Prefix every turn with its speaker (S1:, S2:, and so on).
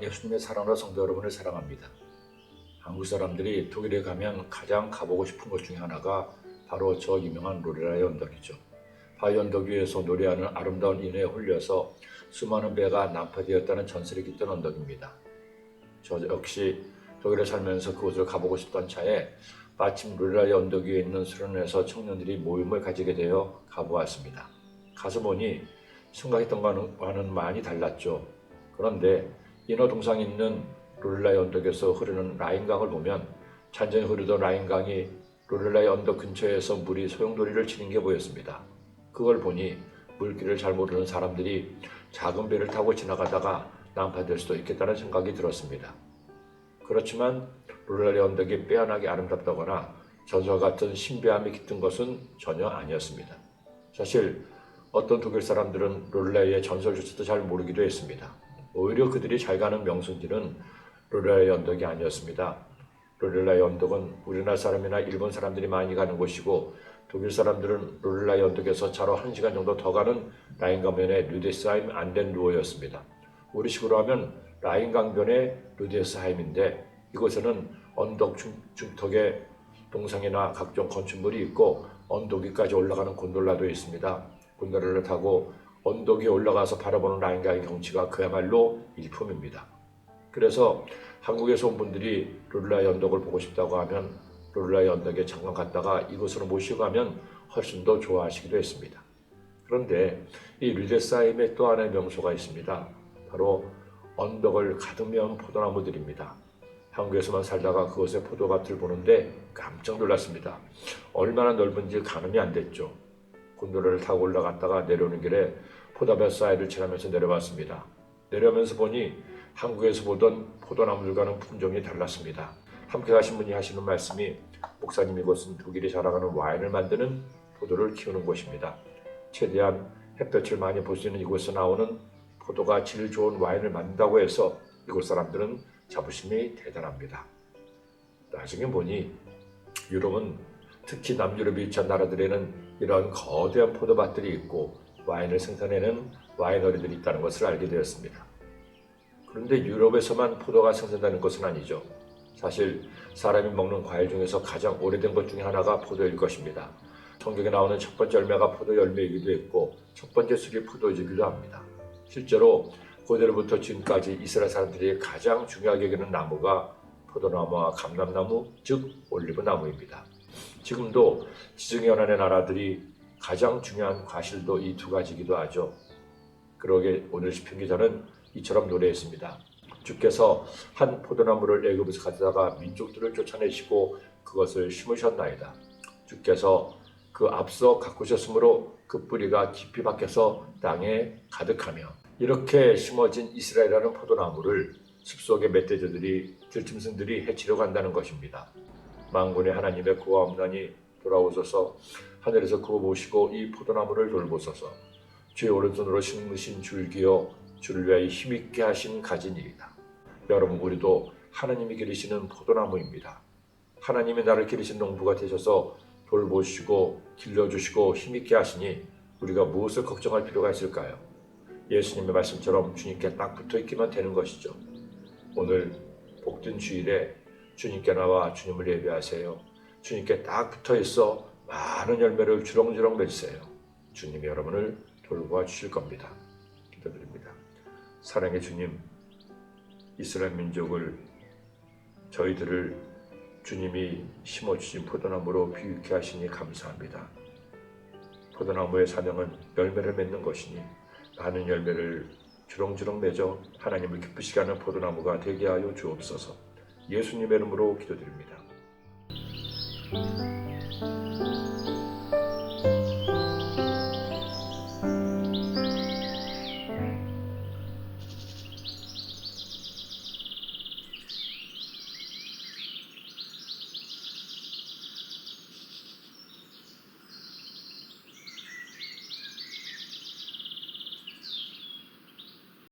S1: 예수님의 사랑으로 성도 여러분을 사랑합니다. 한국 사람들이 독일에 가면 가장 가보고 싶은 곳 중에 하나가 바로 저 유명한 로레라의 언덕이죠. 바위 언덕 위에서 노래하는 아름다운 인해에 홀려서 수많은 배가 난파되었다는 전설이 깃든 언덕입니다. 저 역시 독일에 살면서 그곳을 가보고 싶던 차에 마침 로레라의 언덕 위에 있는 수련회에서 청년들이 모임을 가지게 되어 가보았습니다. 가서 보니 생각했던 것과는 많이 달랐죠. 그런데 인어 동상이 있는 로렐라의 언덕에서 흐르는 라인강을 보면 잔잔히 흐르던 라인강이 로렐라의 언덕 근처에서 물이 소용돌이를 치는 게 보였습니다. 그걸 보니 물길을 잘 모르는 사람들이 작은 배를 타고 지나가다가 난파될 수도 있겠다는 생각이 들었습니다. 그렇지만 로렐라의 언덕이 빼어나게 아름답다거나 전설 같은 신비함이 깃든 것은 전혀 아니었습니다. 사실 어떤 독일 사람들은 로렐라의 전설조차도 잘 모르기도 했습니다. 오히려 그들이 잘 가는 명승지는 로렐라의 언덕이 아니었습니다. 로렐라의 언덕은 우리나라 사람이나 일본 사람들이 많이 가는 곳이고, 독일 사람들은 로렐라의 언덕에서 차로 1시간 정도 더 가는 라인 강변의 류데스하임 안덴루어였습니다. 우리식으로 하면 라인 강변의 류데스하임인데, 이곳에는 언덕 중턱에 동상이나 각종 건축물이 있고 언덕 위까지 올라가는 곤돌라도 있습니다. 곤돌라를 타고 언덕 위에 올라가서 바라보는 라인강의 경치가 그야말로 일품입니다. 그래서 한국에서 온 분들이 로렐라의 언덕을 보고 싶다고 하면 로렐라의 언덕에 잠깐 갔다가 이곳으로 모시고 가면 훨씬 더 좋아하시기도 했습니다. 그런데 이 류데스하임에 또 하나의 명소가 있습니다. 바로 언덕을 가득 메운 포도나무들입니다. 한국에서만 살다가 그곳의 포도밭을 보는데 깜짝 놀랐습니다. 얼마나 넓은지 가늠이 안 됐죠. 곤돌라를 타고 올라갔다가 내려오는 길에 포도밭 사이를 지나면서 내려왔습니다. 내려오면서 보니 한국에서 보던 포도나무들과는 품종이 달랐습니다. 함께 가신 분이 하시는 말씀이, 목사님, 이곳은 독일이 자라가는 와인을 만드는 포도를 키우는 곳입니다. 최대한 햇볕을 많이 볼 수 있는 이곳에서 나오는 포도가 질 좋은 와인을 만든다고 해서 이곳 사람들은 자부심이 대단합니다. 나중에 보니 유럽은, 특히 남유럽에 위치한 나라들에는 이런 거대한 포도밭들이 있고 와인을 생산해내는 와이너리들이 있다는 것을 알게 되었습니다. 그런데 유럽에서만 포도가 생산되는 것은 아니죠. 사실 사람이 먹는 과일 중에서 가장 오래된 것 중에 하나가 포도일 것입니다. 성경에 나오는 첫 번째 열매가 포도 열매이기도 했고 첫 번째 술이 포도주이기도 합니다. 실제로 고대로부터 지금까지 이스라엘 사람들이 가장 중요하게 여기는 나무가 포도나무와 감람나무, 즉 올리브나무입니다. 지금도 지중해 연안의 나라들이 가장 중요한 과실도 이 두 가지이기도 하죠. 그러게 오늘 시편 기자는 이처럼 노래했습니다. 주께서 한 포도나무를 애굽에서 가져다가 민족들을 쫓아내시고 그것을 심으셨나이다. 주께서 그 앞서 가꾸셨으므로 그 뿌리가 깊이 박혀서 땅에 가득하며, 이렇게 심어진 이스라엘이라는 포도나무를 숲속의 멧돼지들이, 들짐승들이 해치려고 한다는 것입니다. 만군의 하나님의 구하옵나니 돌아오소서. 하늘에서 구워보시고 이 포도나무를 돌보소서. 주의 오른손으로 심으신 줄기여 주를 위하여 힘있게 하신 가지니이다. 여러분, 우리도 하나님이 기르시는 포도나무입니다. 하나님이 나를 기르신 농부가 되셔서 돌보시고 길러주시고 힘있게 하시니 우리가 무엇을 걱정할 필요가 있을까요? 예수님의 말씀처럼 주님께 딱 붙어있기만 되는 것이죠. 오늘 복된 주일에 주님께 나와 주님을 예배하세요. 주님께 딱 붙어있어 많은 열매를 주렁주렁 맺으세요. 주님이 여러분을 돌보아 주실 겁니다. 기도드립니다. 사랑의 주님, 이스라엘 민족을, 저희들을 주님이 심어주신 포도나무로 비유케 하시니 감사합니다. 포도나무의 사명은 열매를 맺는 것이니 많은 열매를 주렁주렁 맺어 하나님을 기쁘시게 하는 포도나무가 되게 하여 주옵소서. 예수님의 이름으로 기도드립니다.